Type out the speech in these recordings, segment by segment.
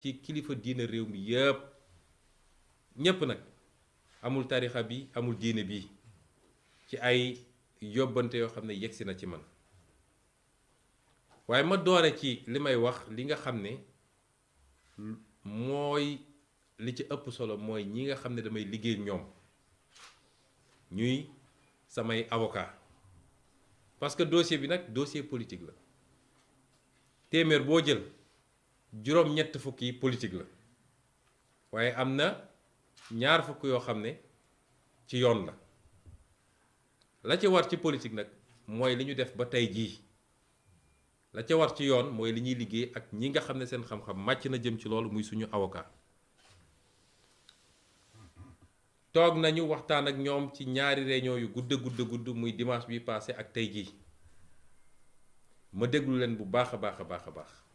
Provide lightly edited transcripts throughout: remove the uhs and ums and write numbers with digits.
ci kilifa diine réew mi yépp ñépp nag amul tarixa bi amul diine bi ci ay yóbbante yoo xam ne yegsi na ci man waaye ma doore ci li may wax li nga xam ne mooy li ci ëpp solo mooy ñi nga xam ne damay liggéey ñoom ñuy samay avocat parce que dossier bi nag dossier politique la téeméer boo jël juróom-ñett fukk yi politique la waaye am na ñaar fukk yoo xam ne ci yoon la ca war ci politique nag mooy li ñu def ba tey jii la ca war ci yoon mooy li ñuy liggéey ak ñi nga xam ne seen xam-xam màcc na jëm ci loolu muy suñu avocat toog nañu waxtaan ak ñoom ci ñaari réunion yu gudd muy dimanche bi passé ak tey jii ma déglu leen bu baax a baax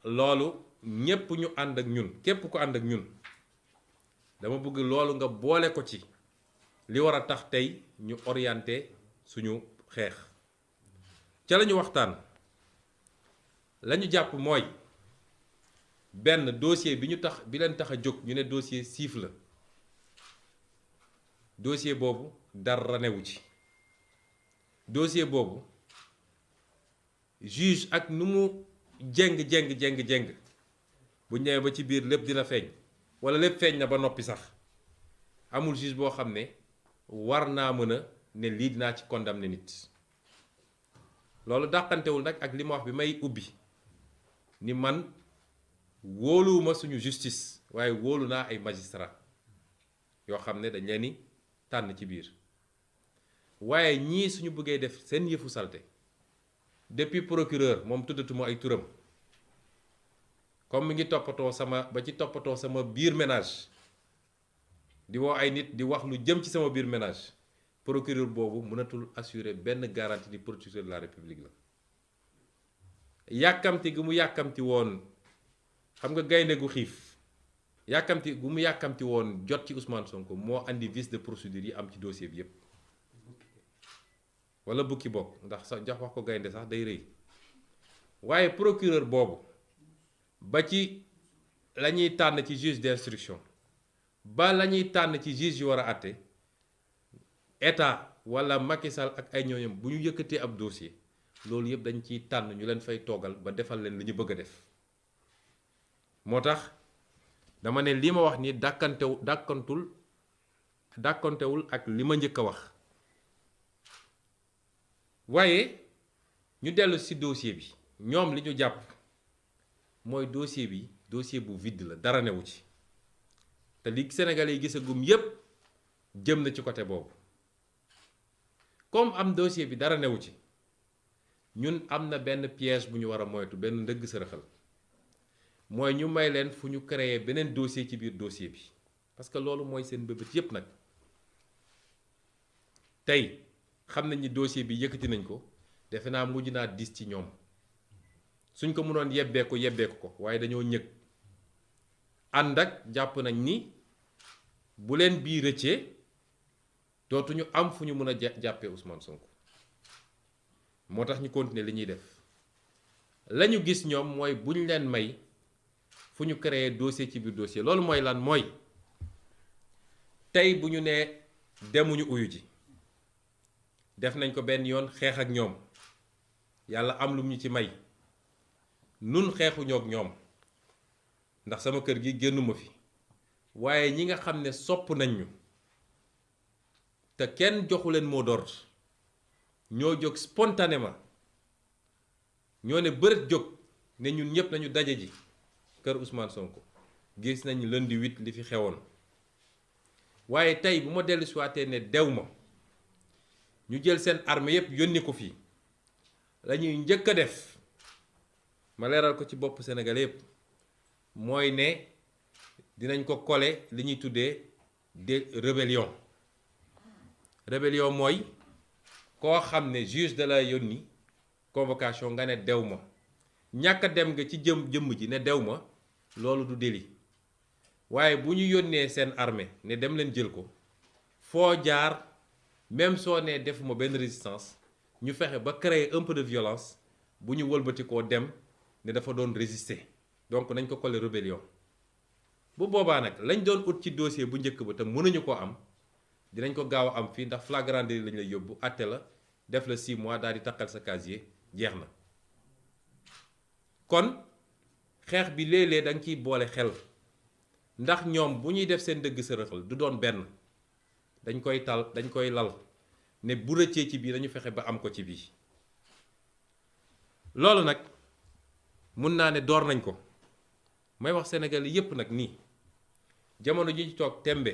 loolu ñépp ñu ànd ak ñun képp ku ànd ak ñun dama bëgg loolu nga boole ko ci li war a tax tey ñu orienté suñu xeex ca lañu waxtaan lañu jàpp mooy benn dossier bi leen tax a jóg ñu ne dossier siif la dossier boobu dara newu ci dossier boobu juge ak nu mu jeng bu ñëwee ba ci biir lépp dina feeñ walla lépp feeñ na ba noppi sax amul juge boo xam ne war naa mën a ne lii dinaa ci condamné nit loolu dàqantewul nag ak li ma wax bi may ubbi ni man wóoluwuma suñu justice waaye wóolu naa ay magistrat yoo xam ne dañ leen ni tànn ci biir waaye ñii suñu bëggee def seen yëfu salte depuis procureur moom tuddatuma ay turam comme mi ngi toppatoo sama biir ménage di woo ay nit di wax lu jëm ci sama biir ménage procureur boobu mënatul assurer benn garantie di procureur de la république la yàkkamti gu mu yàkkamti woon xam nga gaynde gu xiif yàkkamti gu mu yàkkamti woon jot ci Ousmane Sonko moo andi vice de procédure yi am ci dossier bi yépp wala bukki bokk ndax sax jox wax ko gaynde sax day rëy waaye procureur boobu ba ci la ñuy tànn ci juge d'instruction ba la ñuy tànn ci juge yu war a àtte état wala Macky Sall ak ay ñooñam bu ñu yëkkatee ab dossier loolu yëpp dañ ciy tànn ñu leen fay toogal ba defal leen li ñu bëgg a def moo tax dama ne li ma wax ni dàkkantewul ak li ma njëkk a wax waaye ñu dellu ci dossier bi ñoom li ñu jàpp mooy dossier bi dossier bu vide la dara newu ci te li Sénégalais yi gisagum yépp jëm na ci côté boobu comme am dossier bi dara newu ci ñun am na benn piège bu ñu war a moytu benn ndëgg sërëxal mooy ñu may leen fu ñu créer beneen dossier ci biir dossier bi parce que loolu mooy seen bëbët yépp nag tey xam nañ ni dossier bi yëkkati nañ ko defe naa mujj naa dis ci ñoom suñ ko mënoon yebbeeku ko waaye dañoo ñëg ànd ak jàpp nañ ni bu leen bii rëccee dootuñu am fu ñu mën a jàppee Ousmane Sonko moo tax ñu continuer li ñuy def la ñu gis ñoom mooy bu ñu leen may fu ñu créer dossier ci biir dossier loolu mooy lan mooy tey bu ñu nee demuñu uyu ji def nañ ko benn yoon xeex ak ñoom yàlla am lu ñu ci may nun xeexuñoo ak ñoom ndax sama kër gi génnuma fi waaye ñi nga xam ne sopp nañ ñu te kenn joxu leen mot d'ordre ñoo jóg spontanément ñoo ne bërët jóg ne ñun ñëpp nañu daje ji kër Ousmane Sonko gis nañ lundi 8 li fi xewoon waaye tey bu ma dellu si waatee ne dew ma ñu jël seen armée yépp yónni ko fii la ñuy njëkk a def ma leeral ko ci bopp Sénégal yépp mooy ne dinañ ko coller li ñuy tuddee de rébellion mooy koo xam ne juge de la yónni convocation nga ne dew ma ñàkk a dem nga ci jëmm ji ne dew ma loolu du délit waaye bu ñu yónnee seen armée ne dem leen jël ko foo jaar même soo nee defuma benn résistance ñu fexe ba créer un peu de violence bu ñu wëlbatikoo dem ne dafa doon résister donc nañ ko coller rébellion bu boobaa nag lañ doon ut ci dossier bu njëkk ba te mënuñu koo am dinañ ko gaaw a am fii ndax flagrant délit lañ lay yóbbu àtte la def la 6 mois daal di takkal sa casier jeex na. kon xeex bi léeg-léeg da nga ciy boole xel ndax ñoom bu ñuy def seen dëgg sërëxal du doon benn dañ koy lal ne bu rëccee ci bii dañu fexe ba am ko ci bii. loolu nag mun naa ne door nañ ko may wax Sénégal yépp nag nii jamono ji ñu toog tembe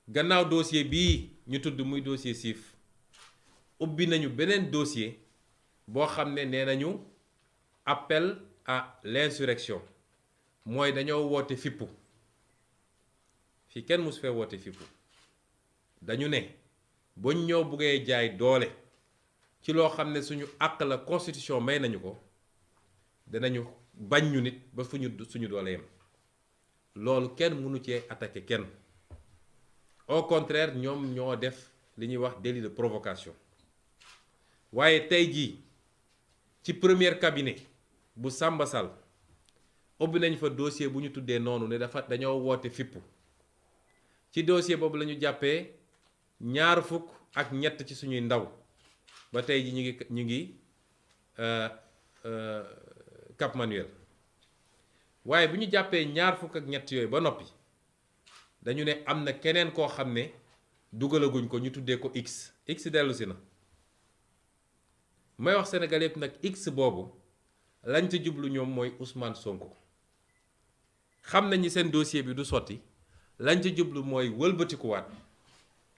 gannaaw dossier bii ñu tudd muy dossier siif ubbi nañu beneen dossier boo xam ne nee nañu appel à l'insurrection mooy dañoo woote fippu fii kenn musu fee woote fippu dañu ne buñ ñoo buggee jaay doole ci loo xam ne suñu àq la constitution may nañu ko danañu bañ ñu nit ba suñu doole yem loolu kenn mënu cee attaquer kenn au contraire ñoom ñoo def li ñuy wax délit de provocation waaye tey jii ci premier cabinet bu Samba Sall ubbi nañ fa dossier bu ñu tuddee noonu ne dañoo woote fippu ci dossier boobu la ñu jàppee 23 ci suñuy ndaw ba tey ji ñu ngi Cap Manuel waaye bu ñu jàppee 23 yooyu ba noppi dañu ne am na keneen koo xam ne dugalaguñ ko ñu tuddee ko X dellu si na may wax Sénégal yëpp nag X boobu lañ ca jublu ñoom mooy Ousmane Sonko xam nañu seen dossier bi du sotti lañ ca jublu mooy wëlbatikuwaat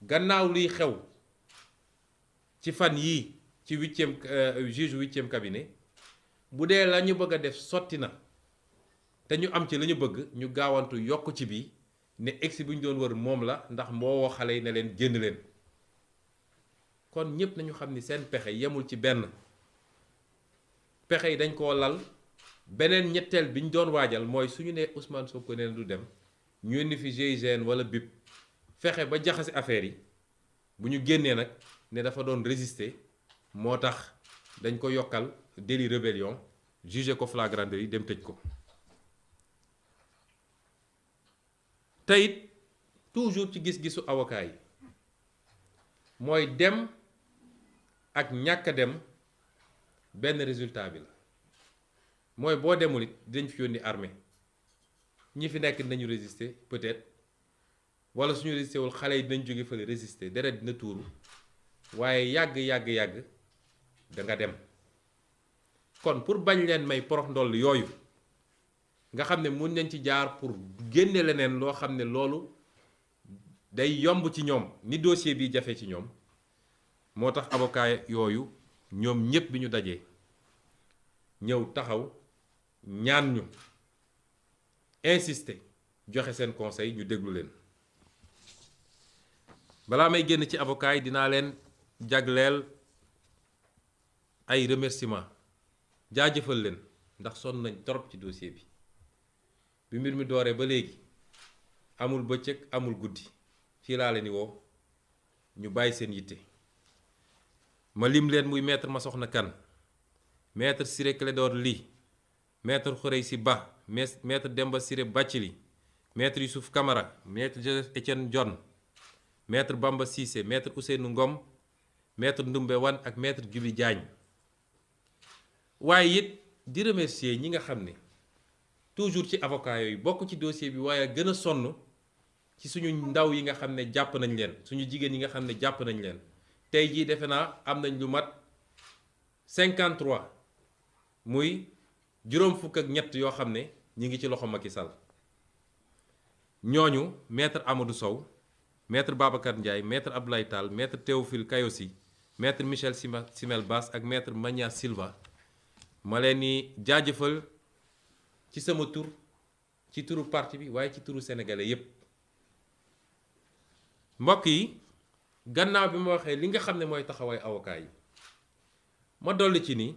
gannaaw luy xew ci fan yii ci juge 8e cabinet bu dee la ñu bëgg a def sotti na te ñu am ci la ñu bëgg ñu gaawantu yokk ci bii ne X bu ñu doon wër moom la ndax moo woo xale yi ne leen génn leen kon ñépp nañu xam ni seen pexe yemul ci benn pexe yi dañ koo lal beneen ñetteel bi ñu doon waajal mooy suñu nee Ousmane Sonko nee na du dem ñu indi fi GIGN wala BIP fexe ba jaxase affaire yi bu ñu génnee nag ne dafa doon résister moo tax dañ ko yokkal délit rébellion jugé ko flagrant délit dem tëj ko te it toujours ci gis-gisu avocat yi mooy dem ak ñàkk a dem benn résultat bi la mooy boo demul it dinañ fi yónni armée ñi fi nekk dinañu résister peut-être wala suñu résister wul xale yi dinañ jóge fële résister deret dina tuuru waaye yàgg da nga dem kon pour bañ leen may porox ndoll yooyu nga xam ne mun nañ ci jaar pour génne leneen loo xam ne loolu day yomb ci ñoom ni dossier bi jafe ci ñoom moo tax avocat yooyu ñoom ñépp bi ñu dajee ñëw taxaw ñaan ñu insister joxe seen conseil ñu déglu leen balaa may génn ci avocat yi dinaa leen jagleel ay remerciement jaajëfal leen ndax sonn nañ torop ci dossier bi mbir mi dooree ba léegi amul bëccëg amul guddi fii laa leen di woo ñu bàyyi seen yitte ma lim leen muy maître Massokhna Kane maître Ciré Clédor Ly maître Khoureychi Ba maître Demba Ciré Bathily maître Youssouf Camara maître Joseph Étienne Dione maître Bamba Cissé maître Ousseynou Ngom maître Ndoumbé Wane ak maître Djibi Diagne waaye it di remercier ñi nga xam ne toujours ci avocat yooyu bokk ci dossier bi waaye gën a sonn ci suñu ndaw yi nga xam ne jàpp nañ leen suñu jigéen yi nga xam ne jàpp nañ leen tey jii defe naa am nañ lu mat 53 muy juróom fukk ak ñett yoo xam ne ñi ngi ci loxo Macky Sall ñooñu maître Amadou Sow maître Babacar Ndiaye maître Abdoulaye Tall maître Théophile Kayosi maître Michel Simel Bass ak maître Magna Silva ma leen ni jaajëfal ci sama tur ci turu parti bi waaye ci turu sénégalais yépp mbokk yi gannaaw bi ma waxee li nga xam ne mooy taxawaay avocat yi ma dolli ci ni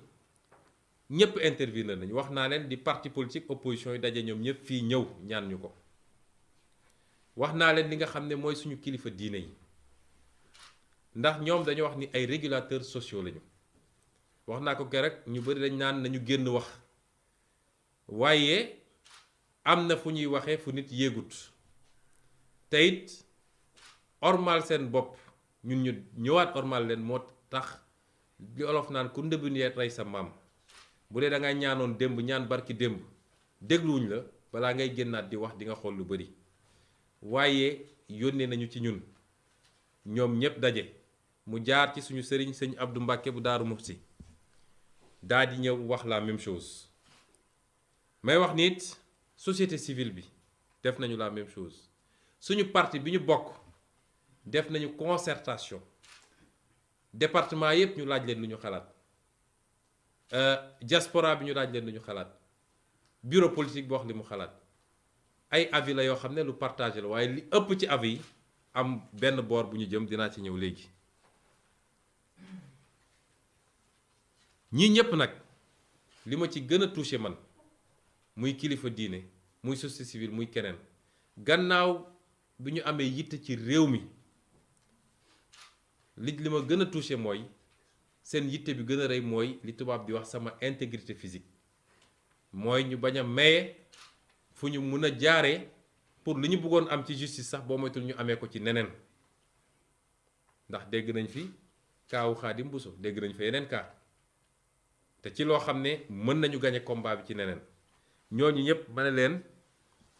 ñépp intervenir nañu wax naa leen di parti politique opposition yi daje ñoom ñépp fii ñëw ñaan ñu ko wax naa leen li nga xam ne mooy suñu kilifa diine yi ndax ñoom dañu wax ni ay régulateurs sociaux lañu wax naa ko keroog ñu bari dañ naan nañu génn wax waaye am na fu ñuy waxee fu nit yéegut te it ormal seen bopp ñun ñu ñëwaat ormal leen moo tax li olof naan ku ndëbin yee rey sa maam bu dee da nga ñaanoon démb ñaan barki démb dégluwuñ la balaa ngay génnaat di wax di nga xool lu bari waaye yónnee nañu ci ñun ñoom ñépp daje mu jaar ci suñu sëriñ sëñ Abdou Mbàkke bu Daaru Muxti daa di ñëw wax la même chose may wax nit société civile bi def nañu la même chose suñu parti bi ñu bokk def nañu concertation département yépp ñu laaj leen lu ñu xalaat diaspora bi ñu laaj leen lu ñu xalaat bureau politique bi wax li mu xalaat ay avis la yoo xam ne lu partagé la waaye li ëpp ci avis yi am benn boor bu ñu jëm dinaa ci ñëw léegi ñii ñépp nag li ma ci gën a touché man muy kilifa diine muy société civile muy keneen gannaaw bi ñu amee yitte ci réew mi li ma gën a touché mooy seen yitte bi gën a rëy mooy li tubaab di wax sama intégrité physique mooy ñu bañ a maye fu ñu mun a jaaree pour li ñu bëggoon am ci justice sax boo moytul ñu amee ko ci neneen ndax dégg nañ fi kaawu Xaadim Buso dégg nañ fa yeneen kaa te ci loo xam ne mën nañu gañe combat bi ci neneen ñooñu ñëpp ma ne leen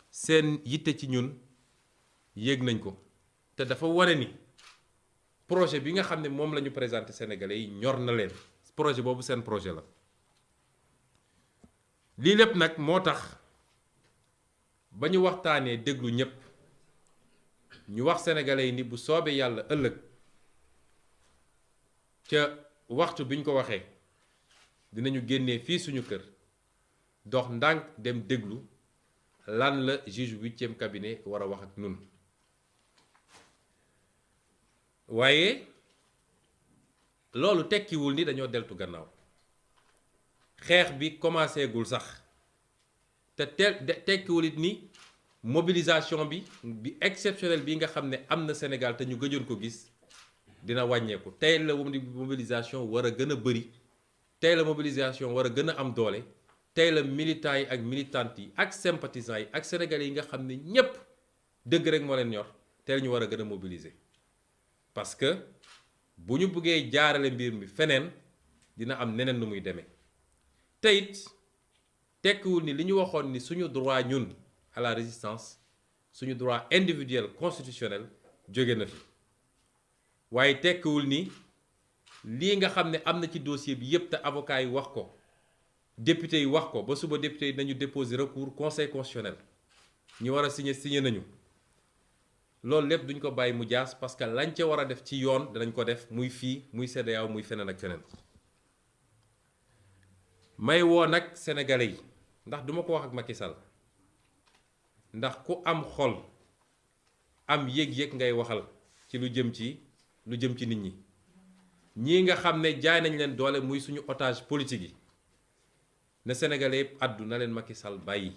seen yitte ci ñun yéeg nañ ko te dafa wane ni projet bi nga xam ne moom la ñu présenté Sénégalais yi ñor na leen projet boobu seen projet la lii lépp nag moo tax ba ñu waxtaanee déglu ñépp ñu wax Sénégalais yi ni bu soobee yàlla ëllëg ca waxtu bi ñu ko waxee dinañu génnee fii suñu kër dox ndànk dem déglu lan la juge 8e cabinet war a wax ak nun waaye loolu tekkiwul ni dañoo deltu gannaaw xeex bi commencé gul sax te tekkiwul it ni mobilisation bi exceptionnelle bi nga xam ne am na Sénégal te ñu gëjoon ko gis dina wàññeeku tey la mobilisation war a gën a bëri tey la mobilisation war a gën a am doole tey la militants yi ak militantes yi ak sympathisants yi ak sénégalais yi nga xam ne ñépp dëgg rek moo leen ñor tey la ñu war a gën a mobiliser parce que bu ñu bëggee jaarale mbir mi feneen dina am neneen nu muy demee te it tekkiwul ni li ñu waxoon ni suñu droit ñun à la résistance suñu droit individuel constitutionnel jóge na fi waaye tekkiwul ni lii nga xam ne am na ci dossier bi yépp te avocat yi wax ko député yi wax ko ba suba député yi nañu déposer recours conseil constitutionnel ñu war a signé nañu loolu lépp duñ ko bàyyi mu jaas parce que lañ ca war a def ci yoon danañ ko def muy fii muy CEDEAO muy feneen ak feneen may woo nag sénégalais yi ndax duma ko wax ak Macky Sall ndax ku am xol am yëg-yëg ngay waxal ci lu jëm ci nit ñi ñii nga xam ne jaay nañ leen doole muy suñu otage politique yi ne sénégalais yëpp àddu na leen Macky Sall bàyyi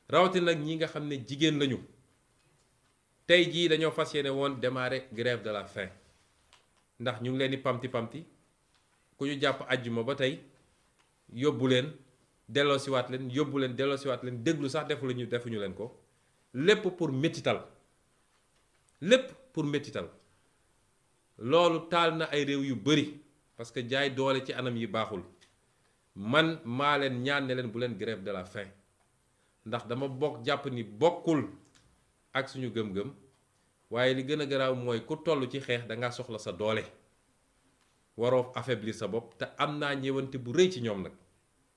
rawatina nag ñi nga xam ne jigéen lañu tey jii dañoo fas yéene woon démarrer grève de la faim ndax ñu ngi leen di pamti ku ñu jàpp àjjuma ba tey yóbbu leen delloosiwaat leen déglu sax defuñu leen ko lépp pour métital loolu taal na ay réew yu bari parce que jaay doole ci anam yi baaxul man maa leen ñaan ne leen bu leen grève de la faim ndax dama jàpp ni bokkul ak suñu gëm-gëm waaye li gën a garaaw mooy ku toll ci xeex danga soxla sa doole waroo affaiblir sa bopp te am naa ñëwante bu rëy ci ñoom nag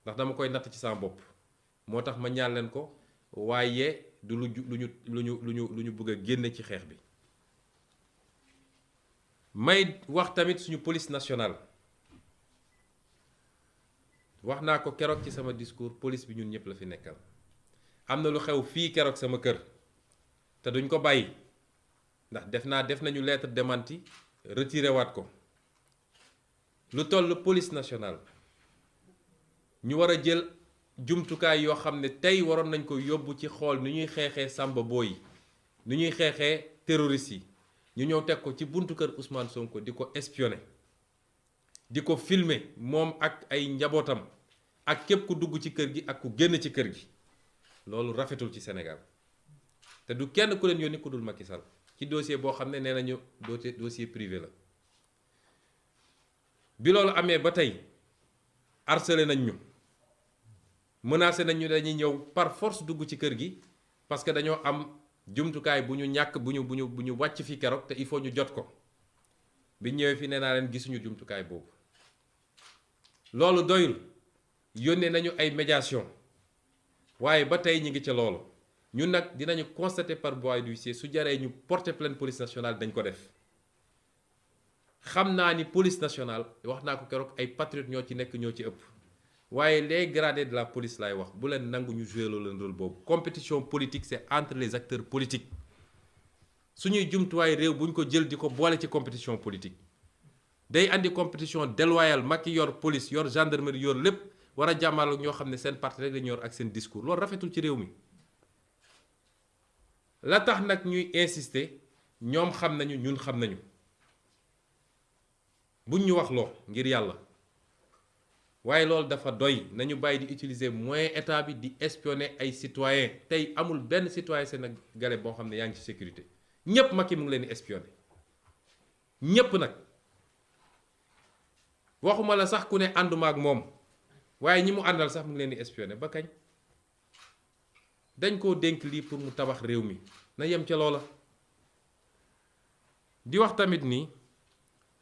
ndax dama koy natt ci sama bopp moo tax ma ñaan leen ko waaye du lu ñu bëgg a génne ci xeex bi may wax tamit suñu police nationale wax naa ko keroog ci sama discours police bi ñun ñëpp la fi nekkal am na lu xew fii keroog sama kër te duñ ko bàyyi ndax def nañu lettre démenti retiré waat ko lu toll police nationale ñu war a jël jumtukaay yoo xam ne tey waroon nañ ko yóbbu ci xool ni ñuy xeexee Samba Boy ni ñuy xeexee terroristes yi ñu ñëw teg ko ci buntu kër Ousmane Sonko di ko espionner di ko filmer moom ak ay njabootam ak képp ku dugg ci kër gi ak ku génn ci kër gi loolu rafetul ci Sénégal te du kenn ku leen yónni ku dul Macky Sall ci dossier boo xam ne nee nañu dossier privé la. bi loolu amee ba tey harcelé nañ ñu menacé nañ ñu dañuy ñëw par force dugg ci kër gi parce que dañoo am jumtukaay bu ñu ñàkk bu ñu wàcc fi keroog te il faut ñu jot ko bi ñëwee fi nee naa leen gisuñu jumtukaay boobu. loolu doyul yónnee nañu ay médiation waaye ba tey ñi ngi ca loolu ñun nag dinañu constater par voie d'huissier su jaree ñu porter plainte police nationale dañ ko def. xam naa ni police nationale wax naa ko keroog ay patriotes ñoo ci nekk ñoo ci ëpp waaye les gradés de la police laay wax bu leen nangu ñu jouer loolu leen rôle boobu. compétition politique c'est entre les acteurs politiques suñuy jumtuwaay réew bu ñu ko jël di ko boole ci compétition politique day andi compétition déloyale. Macky yor police yor gendarmerie yor lépp war a jàmmal ak ñoo xam ne seen parti rek lañu yor ak seen discours loolu rafetul ci réew mi. la tax nag ñuy insister ñoom xam nañu ñun xam nañu. buñ ñu wax loo ngir yàlla waaye loolu dafa doy nañu bàyyi di utiliser moyen état bi di espionner ay citoyens tey amul benn citoyen sénégalais boo xam ne yaa ngi ci sécurité ñépp Macky mu ngi leen di espionner ñépp nag waxuma la sax ku ne ànduma ak moom waaye ñi mu àndal sax mu ngi leen di espionner ba kañ dañ koo dénk lii pour mu tabax réew mi na yem ca loola. di wax tamit ni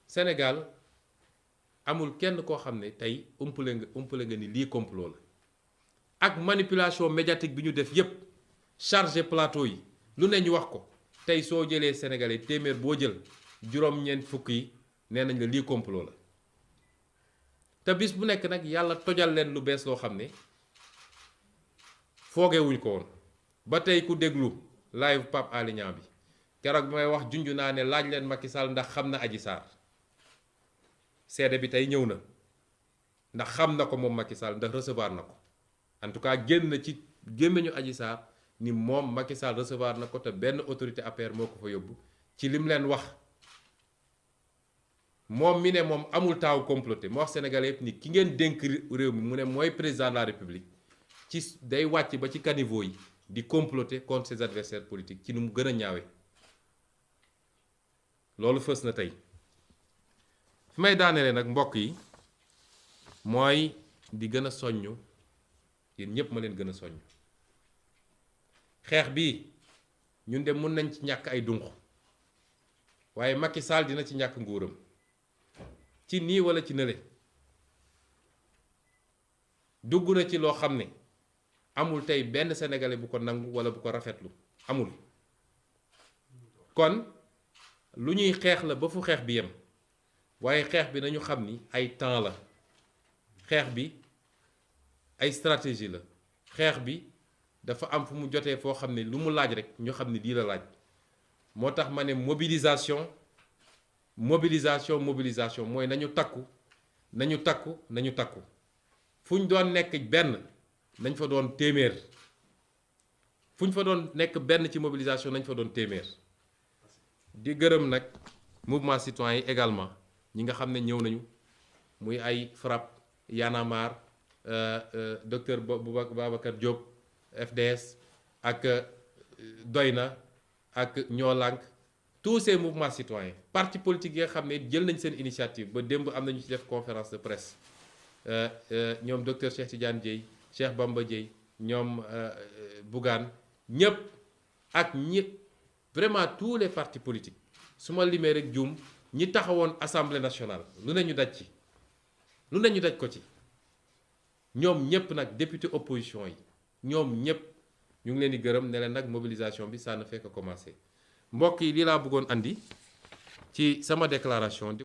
Sénégal amul kenn koo xam ne tey umpale nga ni lii complot la ak manipulation médiatique bi ñu def yépp chargé plateau yi lu ne ñu wax ko tey soo jëlee sénégalais téeméer boo jël juróom-ñeent fukk yi nee nañ la lii complot la te bis bu nekk nag yàlla tojal leen lu bees loo xam ne foogewuñ ko woon ba tey ku déglu live Pape Alé Niang bi keroog bi may wax junj naa ne laaj leen Macky Sall ndax xam na Adji Sarr seede bi tey ñëw na ndax xam na ko moom Macky Sall ndax recevoir na ko en tout cas génn na ci gémmiñu Adji Sarr ni moom Macky Sall recevoir na ko te benn autorité APR moo ko fa yóbbu ci lim leen wax moom mi ne moom amul taaw comploté moo wax sénégalais yëpp ni ki ngeen dénk réew mi mu ne mooy président de la république ci day wàcc ba ci caniveau yi di comploter contre ses adversaires politiques ci nu mu gën a ñaawe loolu fës na tey fi may daanelee nag mbokk yi mooy di gën a soññ yéen ñépp ma leen gën a soññ xeex bi ñun de mën nañ ci ñàkk ay dunq waaye Macky Sall dina ci ñàkk nguuram ci nii walla ci nële dugg na ci loo xam ne amul tey benn sénégalais bu ko nangu walla bu ko rafetlu amul kon lu ñuy xeex la ba fu xeex bi yem waaye xeex bi nañu xam ni ay temps la xeex bi ay stratégie la xeex bi dafa am fu mu jotee foo xam ne lu mu laaj rek ñu xam ne lii la laaj moo tax ma ne mobilisation mooy nañu takku fu ñu doon nekk benn nañ fa doon téeméer fu ñu fa doon nekk benn ci mobilisation nañ fa doon téeméer di gërëm nag mouvement citoyen yi également ñi nga xam ne ñëw nañu muy ay FRAPP Y'en a marre docteur Babacar Diop FDS ak Doyna ak Ñoo Lank tous ces mouvements citoyens parti politique yi nga xam ne jël nañ seen initiative ba démb am nañu ci def conférence de presse ñoom docteur Cheikh Tidiane Dièye Cheikh Bamba Dièye ñoom Bougane ñëpp ak ñëpp vraiment tous les partis politiques su ma limee rek juum ñi taxawoon assemblée nationale lu ne ñu daj ko ci ñoom ñëpp nag député opposition yi ñoom ñëpp ñu ngi leen di gërëm ne leen nag mobilisation bi ça ne fait que commencer mbokk yi lii laa bëggoon andi ci sama déclaration.